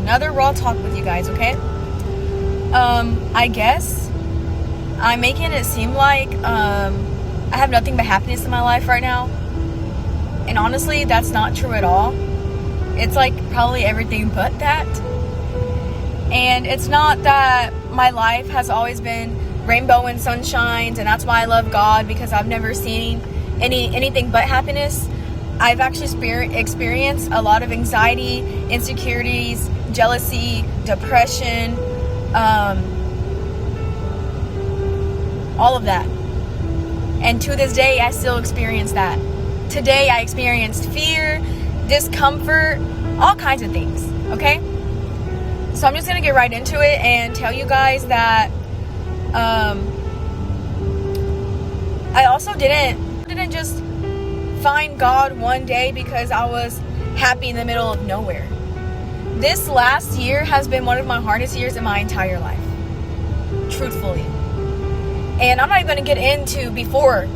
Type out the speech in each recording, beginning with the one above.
another raw talk with you guys, okay? I guess I'm making it seem like I have nothing but happiness in my life right now. And honestly, that's not true at all. It's like probably everything but that. And it's not that my life has always been rainbow and sunshines, and that's why I love God, because I've never seen anything but happiness. I've actually experienced a lot of anxiety, insecurities, jealousy, depression, all of that. And to this day, I still experience that. Today, I experienced fear, discomfort, all kinds of things, okay? So I'm just going to get right into it and tell you guys that I also didn't just find God one day because I was happy in the middle of nowhere. This last year has been one of my hardest years in my entire life, truthfully. And I'm not even going to get into before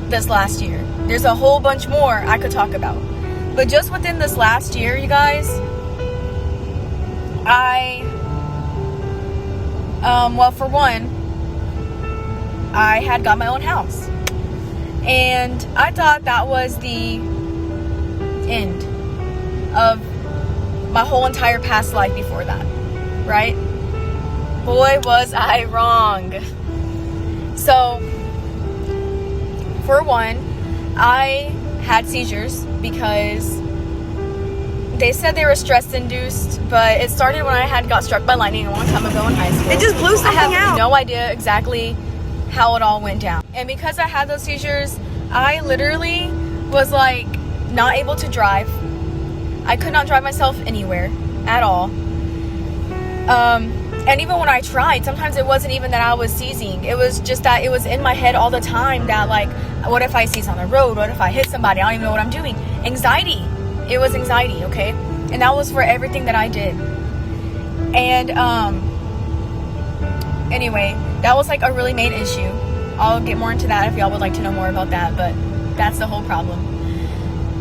this last year. There's a whole bunch more I could talk about. But just within this last year, you guys, for one, I had got my own house. And I thought that was the end of my whole entire past life before that, right? Boy, was I wrong. So, for one, I had seizures because they said they were stress-induced, but it started when I had got struck by lightning a long time ago in high school. It just blew something out. I have no idea exactly how it all went down. And because I had those seizures, I literally was like not able to drive. I could not drive myself anywhere at all. And even when I tried, sometimes it wasn't even that I was seizing. It was just that it was in my head all the time that, like, what if I seize on the road? What if I hit somebody? I don't even know what I'm doing. Anxiety. It was anxiety, okay? And that was for everything that I did. And anyway, that was like a really main issue. I'll get more into that if y'all would like to know more about that, but that's the whole problem.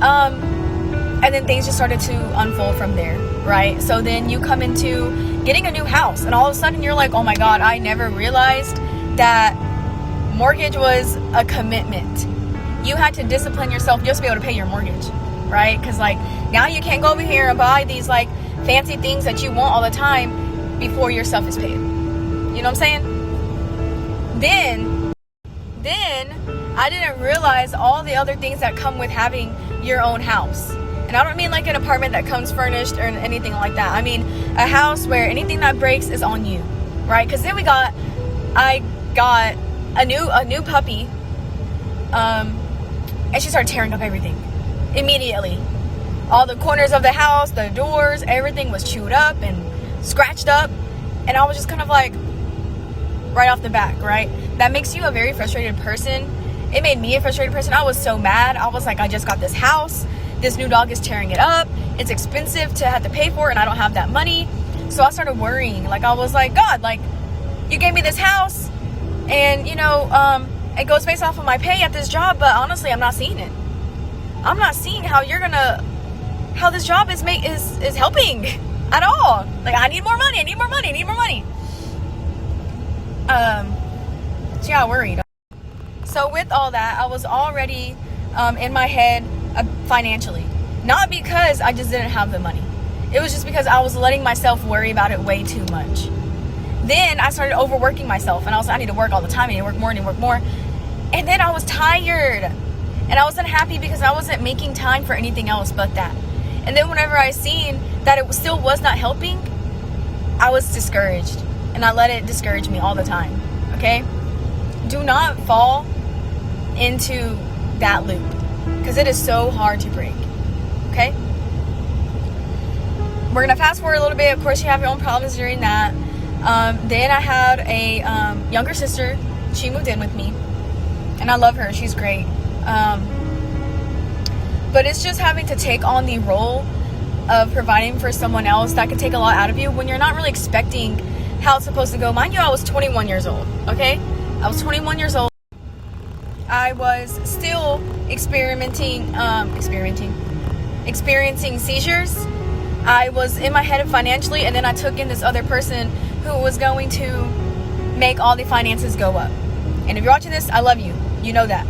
And then things just started to unfold from there, right? So then you come into getting a new house, and all of a sudden you're like, oh my God, I never realized that mortgage was a commitment. You had to discipline yourself just to be able to pay your mortgage, right? Because like now you can't go over here and buy these like fancy things that you want all the time before your stuff is paid. You know what I'm saying? Then I didn't realize all the other things that come with having your own house. And I don't mean like an apartment that comes furnished or anything like that. I mean a house where anything that breaks is on you, right? Because then I got a new puppy, and she started tearing up everything immediately. All the corners of the house, the doors, everything was chewed up and scratched up, and I was just kind of like, right off the back, right? That makes you a very frustrated person. It made me a frustrated person. I was so mad. I was like, I just got this house. This new dog is tearing it up. It's expensive to have to pay for, and I don't have that money. So I started worrying. Like, I was like, God, like, you gave me this house, and, you know, it goes based off of my pay at this job, but honestly, I'm not seeing it. I'm not seeing how this job is helping at all. Like, I need more money. So yeah, I worried. So with all that, I was already in my head financially. Not because I just didn't have the money. It was just because I was letting myself worry about it way too much. Then I started overworking myself, and I was like, I need to work all the time. I need to work more. And then I was tired. And I wasn't happy because I wasn't making time for anything else but that. And then whenever I seen that it still was not helping, I was discouraged. And I let it discourage me all the time. Okay? Do not fall into that loop, because it is so hard to break. Okay? We're gonna fast forward a little bit. Of course, you have your own problems during that. Then I had a younger sister. She moved in with me, and I love her. She's great. But it's just having to take on the role of providing for someone else that can take a lot out of you when you're not really expecting how it's supposed to go. Mind you, I was 21 years old. Okay? I was 21 years old. I was still experiencing seizures. I was in my head financially, and then I took in this other person who was going to make all the finances go up. And if you're watching this, I love you. You know that.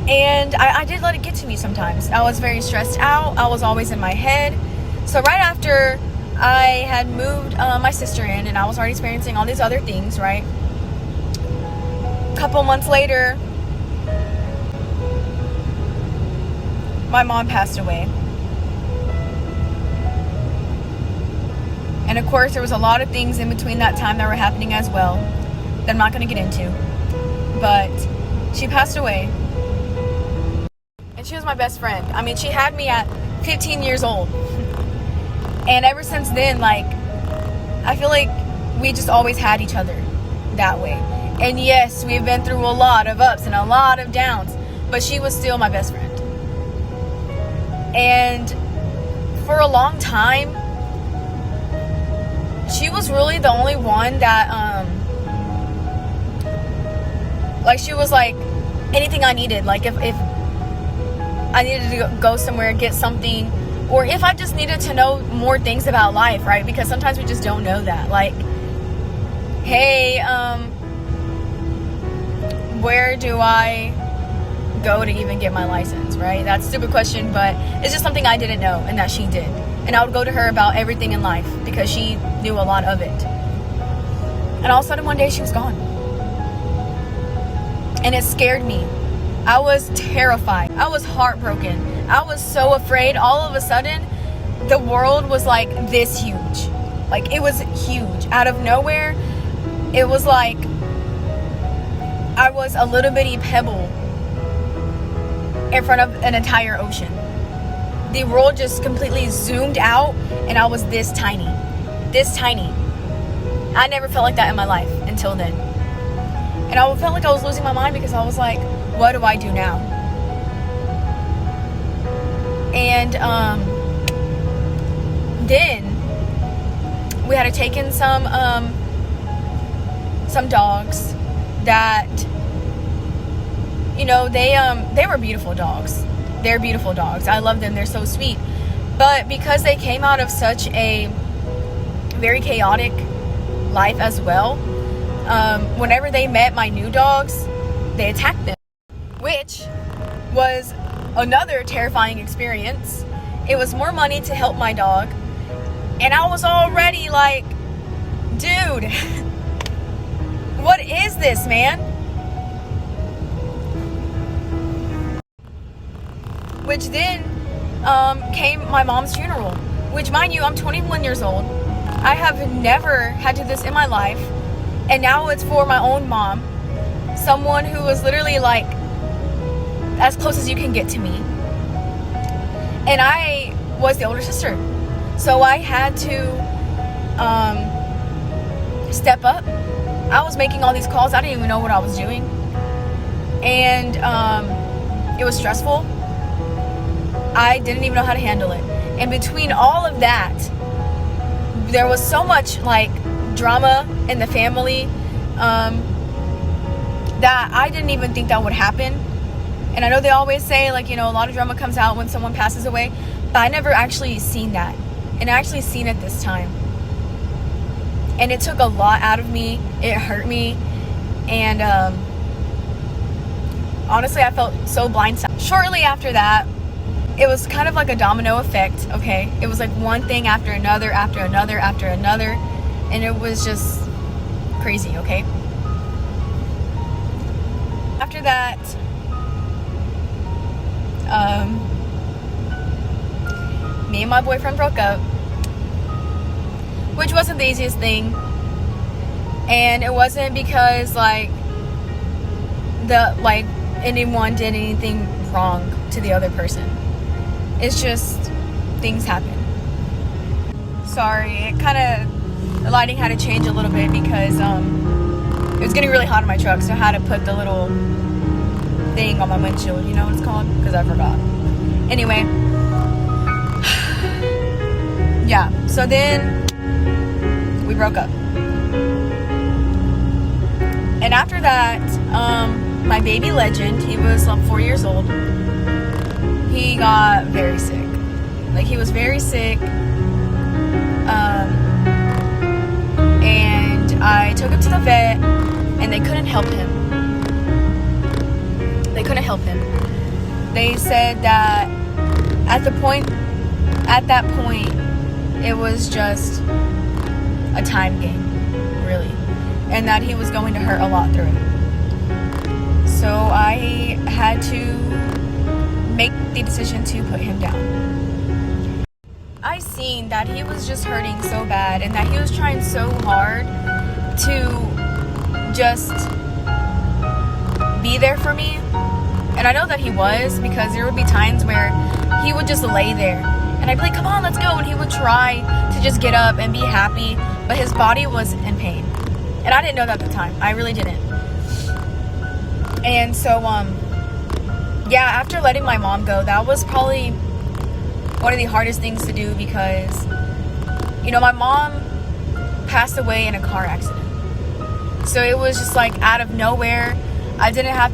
And I did let it get to me sometimes. I was very stressed out. I was always in my head. So right after I had moved my sister in, and I was already experiencing all these other things, right? A couple months later, my mom passed away. And of course, there was a lot of things in between that time that were happening as well that I'm not going to get into. But she passed away. And she was my best friend. I mean, she had me at 15 years old. And ever since then, like, I feel like we just always had each other that way. And yes, we've been through a lot of ups and a lot of downs, but she was still my best friend. And for a long time, she was really the only one that, like, she was like anything I needed. Like, if I needed to go somewhere, get something, or if I just needed to know more things about life, right? Because sometimes we just don't know that. Like, hey, where do I go to even get my license, right? That's a stupid question, but it's just something I didn't know and that she did. And I would go to her about everything in life because she knew a lot of it. And all of a sudden one day she was gone. And it scared me. I was terrified. I was heartbroken. I was so afraid. All of a sudden, the world was like this huge. Like, it was huge. Out of nowhere, it was like I was a little bitty pebble in front of an entire ocean. The world just completely zoomed out, and I was this tiny. This tiny. I never felt like that in my life until then. And I felt like I was losing my mind because I was like, what do I do now? And then we had to take in some dogs that, you know, they were beautiful dogs. They're beautiful dogs. I love them. They're so sweet. But because they came out of such a very chaotic life as well, whenever they met my new dogs, they attacked them, which was another terrifying experience. It was more money to help my dog, and I was already like, dude, what is this, man? Which then came my mom's funeral, which, mind you, I'm 21 years old. I have never had to do this in my life, and now it's for my own mom, someone who was literally like as close as you can get to me. And I was the older sister, so I had to step up. I was making all these calls. I didn't even know what I was doing, and it was stressful. I didn't even know how to handle it. And between all of that, there was so much like drama in the family that I didn't even think that would happen. And I know they always say, like, you know, a lot of drama comes out when someone passes away, but I never actually seen that. And I actually seen it this time. And it took a lot out of me. It hurt me. And honestly, I felt so blindsided. Shortly after that, it was kind of like a domino effect, okay? It was like one thing after another, after another, after another. And it was just crazy, okay? After that, me and my boyfriend broke up, which wasn't the easiest thing. And it wasn't because anyone did anything wrong to the other person. It's just things happen. Sorry, the lighting had to change a little bit because it was getting really hot in my truck, so I had to put the little thing on my windshield. You know what it's called? Because I forgot. Anyway, yeah, so then we broke up. And after that, my baby Legend, he was 4 years old, he got very sick. Like, he was very sick. And I took him to the vet, and they couldn't help him. They said that at that point, it was just a time game, really, and that he was going to hurt a lot through it. So I had to make the decision to put him down. I seen that he was just hurting so bad, and that he was trying so hard to just be there for me. And I know that he was, because there would be times where he would just lay there, and I'd be like, come on, let's go. And he would try to just get up and be happy, but his body was in pain. And I didn't know that at the time. I really didn't. And so, yeah, after letting my mom go, that was probably one of the hardest things to do, because, you know, my mom passed away in a car accident. So it was just like out of nowhere. I didn't have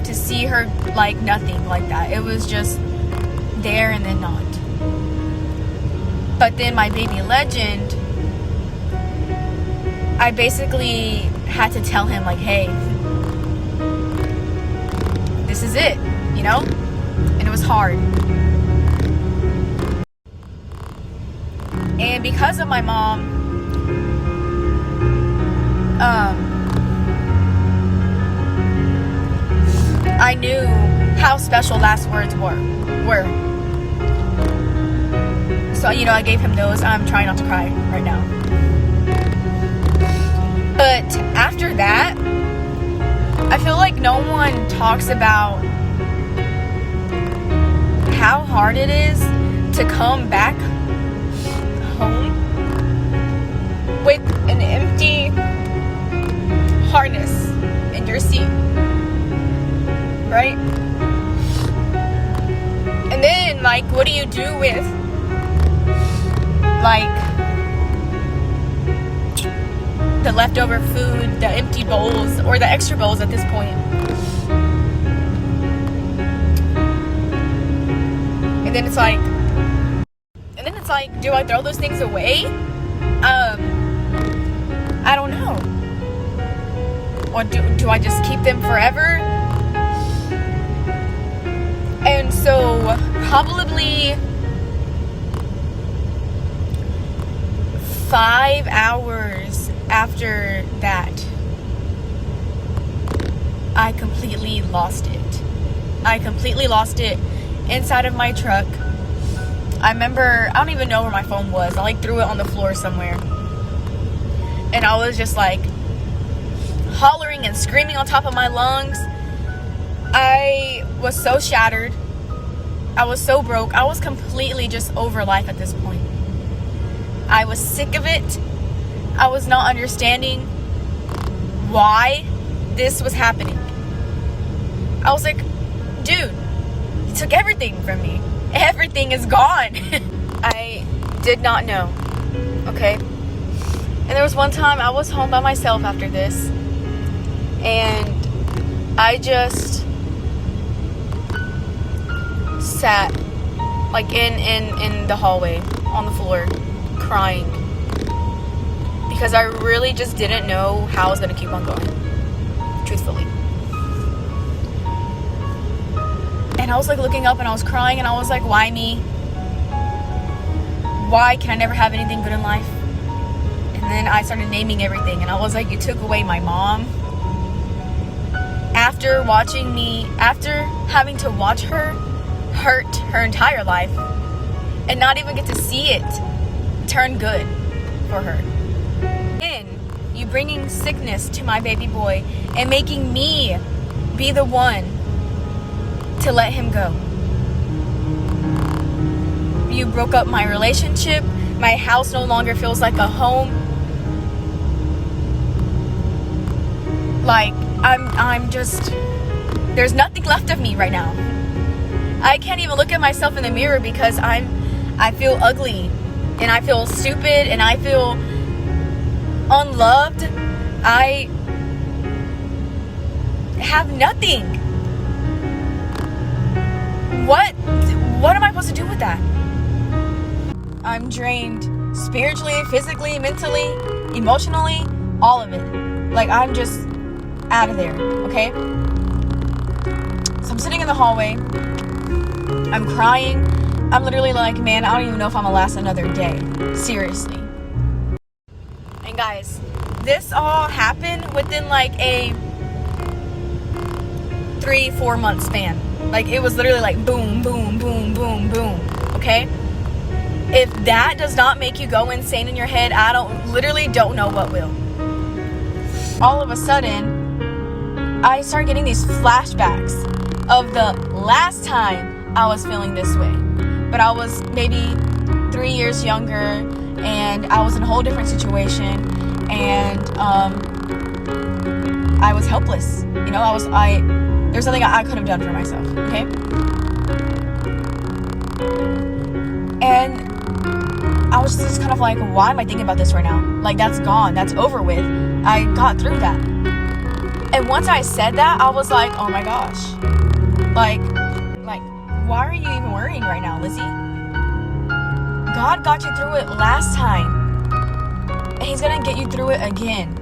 to see her, like, nothing like that. It was just there and then not. But then my baby Legend, I basically had to tell him, like, hey, this is it, you know? And it was hard. And because of my mom, I knew how special last words were. So, you know, I gave him those. I'm trying not to cry right now. But after that, I feel like no one talks about how hard it is to come back home with an empty harness in your seat. Right? And then, like, what do you do with, like, the leftover food, the empty bowls, or the extra bowls at this point? And then it's like, do I throw those things away? I don't know. Or do I just keep them forever? And so, probably 5 hours after that, I completely lost it. I completely lost it inside of my truck. I remember, I don't even know where my phone was. I, like, threw it on the floor somewhere. And I was just, like, hollering and screaming on top of my lungs. I was so shattered. I was so broke. I was completely just over life at this point. I was sick of it. I was not understanding why this was happening. I was like, dude, you took everything from me. Everything is gone. I did not know. Okay? And there was one time I was home by myself after this. And I just sat, like, in the hallway on the floor crying, because I really just didn't know how I was going to keep on going, truthfully. And I was, like, looking up and I was crying, and I was like, why me? Why can I never have anything good in life? And then I started naming everything, and I was like, you took away my mom. After having to watch her hurt her entire life and not even get to see it turn good for her. And you bringing sickness to my baby boy and making me be the one to let him go. You broke up my relationship. My house no longer feels like a home. Like, I'm just, there's nothing left of me right now. I can't even look at myself in the mirror because I feel ugly, and I feel stupid, and I feel unloved. I have nothing. what am I supposed to do with that? I'm drained spiritually, physically, mentally, emotionally, all of it. Like, I'm just out of there, okay? So I'm sitting in the hallway. I'm crying. I'm literally like, man, I don't even know if I'm gonna last another day. Seriously. And guys, this all happened within like a 3-4 month span. Like, it was literally like boom, boom, boom, boom, boom, okay? If that does not make you go insane in your head, I literally don't know what will. All of a sudden, I start getting these flashbacks of the last time I was feeling this way. But I was maybe 3 years younger, and I was in a whole different situation, and I was helpless. You know, there's something I could have done for myself, okay? And I was just kind of like, why am I thinking about this right now? Like, that's gone. That's over with. I got through that. And once I said that, I was like, oh my gosh. Like, why are you even worrying right now, Lizzie? God got you through it last time. And He's going to get you through it again.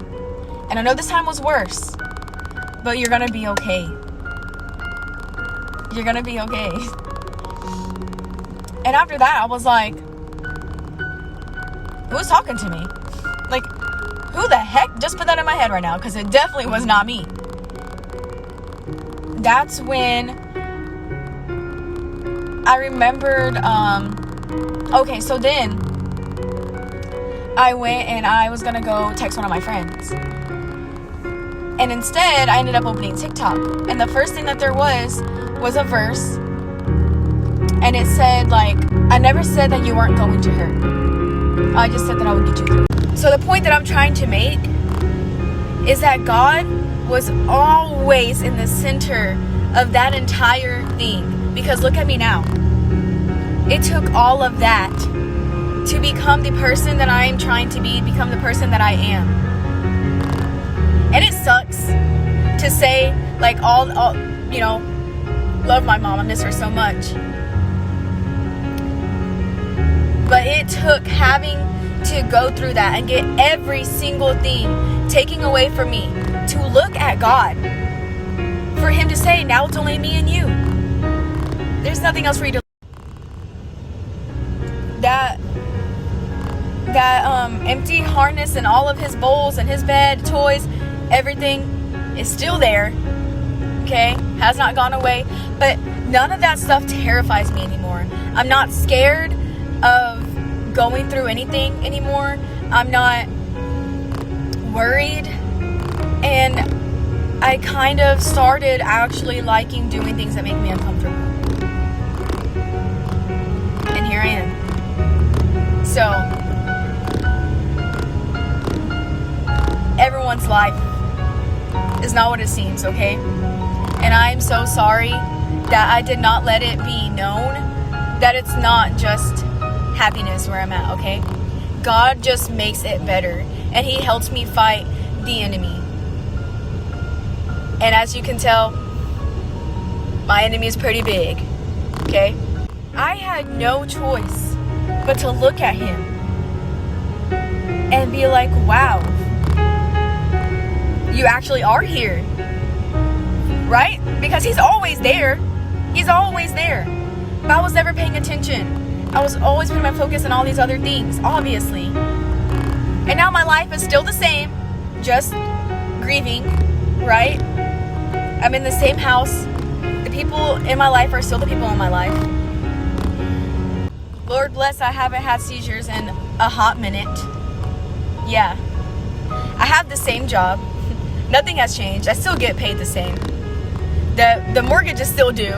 And I know this time was worse. But you're going to be okay. You're going to be okay. And after that, I was like, who's talking to me? Like, who the heck just put that in my head right now? Because it definitely was not me. That's when I remembered, okay, so then I went and I was going to go text one of my friends. And instead, I ended up opening TikTok. And the first thing that there was a verse. And it said, like, I never said that you weren't going to hurt. I just said that I would get you through. So the point that I'm trying to make is that God was always in the center of that entire thing. Because look at me now. It took all of that to become the person that I am trying to be, become the person that I am. And it sucks to say, like, all you know, love my mom, I miss her so much. But it took having to go through that and get every single thing taken away from me to look at God. For Him to say, now it's only me and you. There's nothing else for you to. That empty harness and all of his bowls and his bed, toys, everything is still there. Okay? Has not gone away. But none of that stuff terrifies me anymore. I'm not scared of going through anything anymore. I'm not worried. And I kind of started actually liking doing things that make me uncomfortable. And here I am. So, everyone's life is not what it seems, okay? And I am so sorry that I did not let it be known that it's not just happiness where I'm at, okay? God just makes it better, and He helps me fight the enemy. And as you can tell, my enemy is pretty big, okay? I had no choice but to look at Him and be like, wow, you actually are here, right? Because He's always there. He's always there. But I was never paying attention. I was always putting my focus on all these other things, obviously. And now my life is still the same, just grieving, right? I'm in the same house. The people in my life are still the people in my life. Lord bless, I haven't had seizures in a hot minute. Yeah. I have the same job. Nothing has changed. I still get paid the same. The mortgage is still due.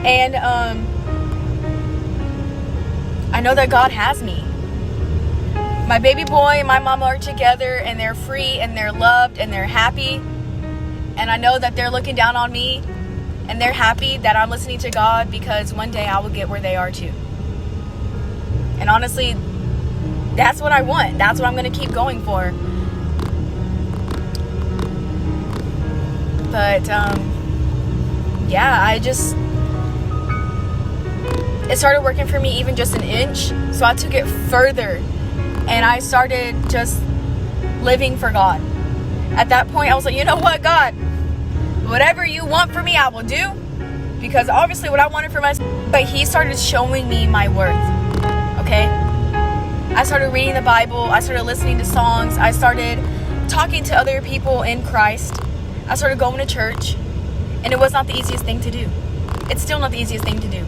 And I know that God has me. My baby boy and my mama are together, and they're free, and they're loved, and they're happy. And I know that they're looking down on me, and they're happy that I'm listening to God, because one day I will get where they are too. And honestly, that's what I want. That's what I'm going to keep going for. But yeah, it started working for me even just an inch. So I took it further and I started just living for God. At that point, I was like, you know what, God? Whatever you want for me, I will do. Because obviously what I wanted for myself. But he started showing me my worth. Okay? I started reading the Bible. I started listening to songs. I started talking to other people in Christ. I started going to church. And it was not the easiest thing to do. It's still not the easiest thing to do.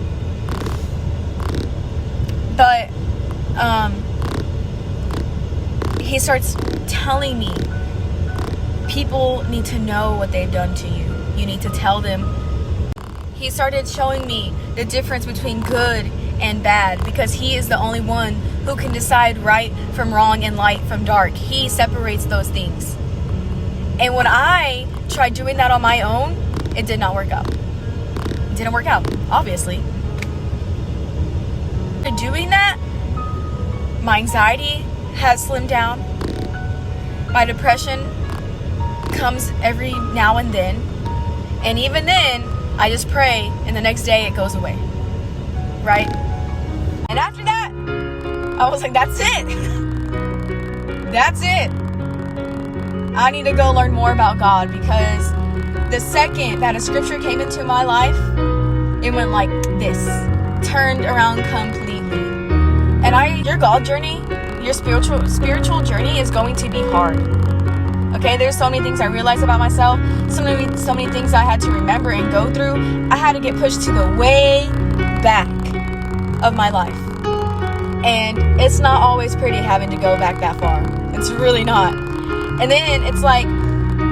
But he starts telling me, people need to know what they've done to you. You need to tell them. He started showing me the difference between good and bad, because he is the only one who can decide right from wrong and light from dark. He separates those things. And when I tried doing that on my own, it did not work out. It didn't work out, obviously. After doing that, my anxiety has slimmed down. My depression comes every now and then. And even then, I just pray and the next day it goes away. Right? And after that, I was like, that's it. That's it. I need to go learn more about God, because the second that a scripture came into my life, it went like this. Turned around completely. And your God journey, your spiritual journey is going to be hard. Okay, there's so many things I realized about myself, so many things I had to remember and go through. I had to get pushed to the way back of my life. And it's not always pretty having to go back that far. It's really not. And then it's like,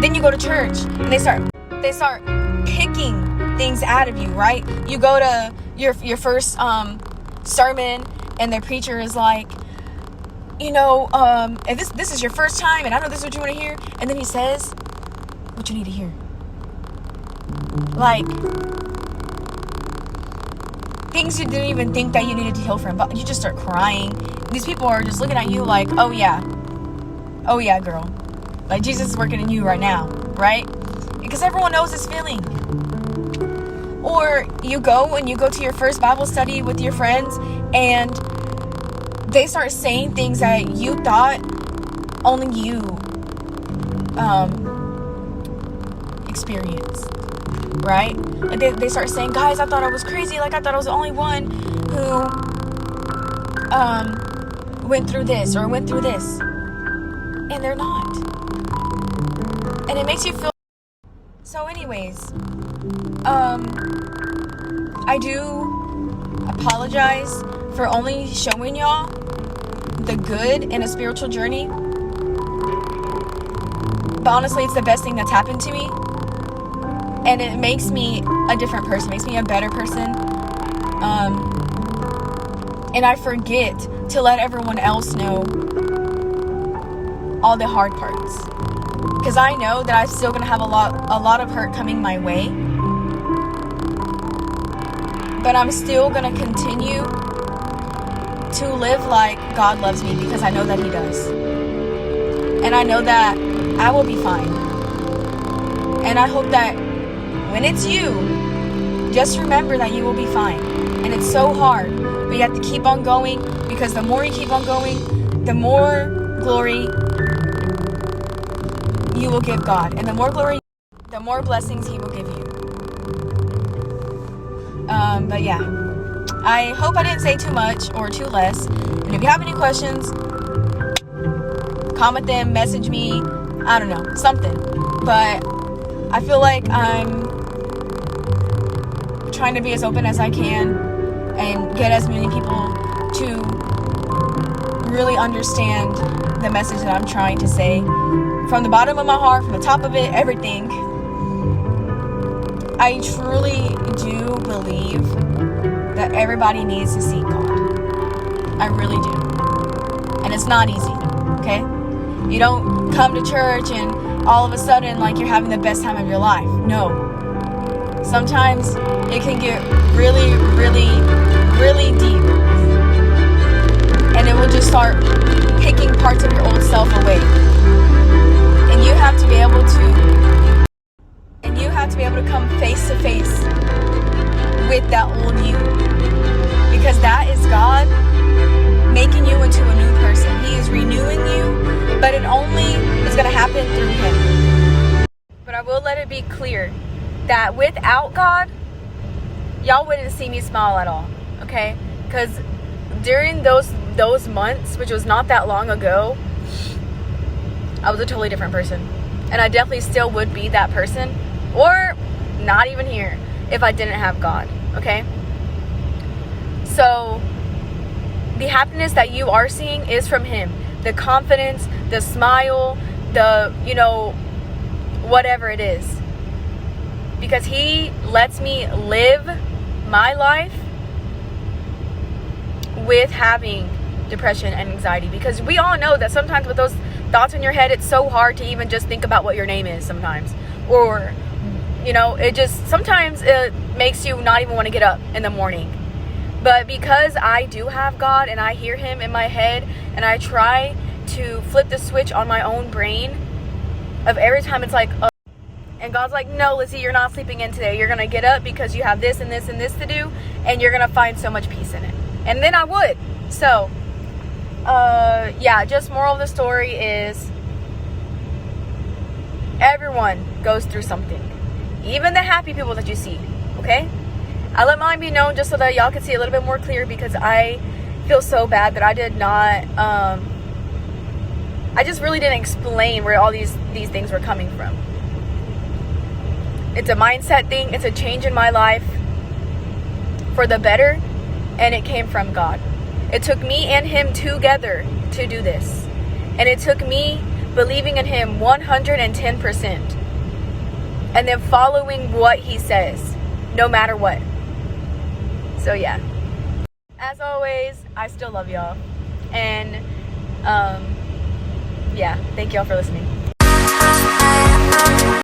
then you go to church and they start picking things out of you, right? You go to your first sermon and the preacher is like, you know, if this is your first time and I know this is what you want to hear, and then he says what you need to hear. Like, things you didn't even think that you needed to heal from, but you just start crying. These people are just looking at you like, oh yeah, girl. Like, Jesus is working in you right now, right? Because everyone knows this feeling. Or you go to your first Bible study with your friends and they start saying things that you thought only you experienced, right? Like they start saying, guys, I thought I was crazy. Like, I thought I was the only one who went through this or went through this. And they're not. And it makes you feel... So anyways, I do apologize for only showing y'all the good in a spiritual journey. But honestly, it's the best thing that's happened to me. And it makes me a different person. It makes me a better person. And I forget to let everyone else know all the hard parts. Because I know that I'm still going to have a lot of hurt coming my way. But I'm still going to continue to live like God loves me, because I know that he does. And I know that I will be fine. And I hope that when it's you, just remember that you will be fine. And it's so hard, but you have to keep on going, because the more you keep on going, the more glory you will give God. And the more glory, the more blessings he will give you. But yeah, I hope I didn't say too much or too less. And if you have any questions, comment them, message me, I don't know, something. But I feel like I'm trying to be as open as I can and get as many people to really understand the message that I'm trying to say. From the bottom of my heart, from the top of it, everything. I truly do believe that everybody needs to seek God. I really do. And it's not easy, okay? You don't come to church and all of a sudden, like, you're having the best time of your life. No. Sometimes it can get really, really, really deep. And it will just start picking parts of your old self away. And you have to be able to come face to face through him. But I will let it be clear that without God, y'all wouldn't see me smile at all, okay? Because during those months, which was not that long ago, I was a totally different person. And I definitely still would be that person, or not even here, if I didn't have God, okay? So the happiness that you are seeing is from him. The confidence, the smile, the, whatever it is. Because he lets me live my life with having depression and anxiety. Because we all know that sometimes with those thoughts in your head, it's so hard to even just think about what your name is sometimes. Or, sometimes it makes you not even want to get up in the morning. But because I do have God and I hear him in my head, and I try to flip the switch on my own brain of every time it's like, oh, and God's like, no, Lizzie, you're not sleeping in today. You're going to get up because you have this and this and this to do, and you're going to find so much peace in it. And then I would. So, just moral of the story is everyone goes through something. Even the happy people that you see, okay? I let mine be known just so that y'all can see a little bit more clear, because I feel so bad that I did not, I just really didn't explain where all these things were coming from. It's a mindset thing. It's a change in my life for the better, and it came from God. It took me and him together to do this. And it took me believing in him 110%. And then following what he says, no matter what. So yeah. As always, I still love y'all. And thank y'all for listening.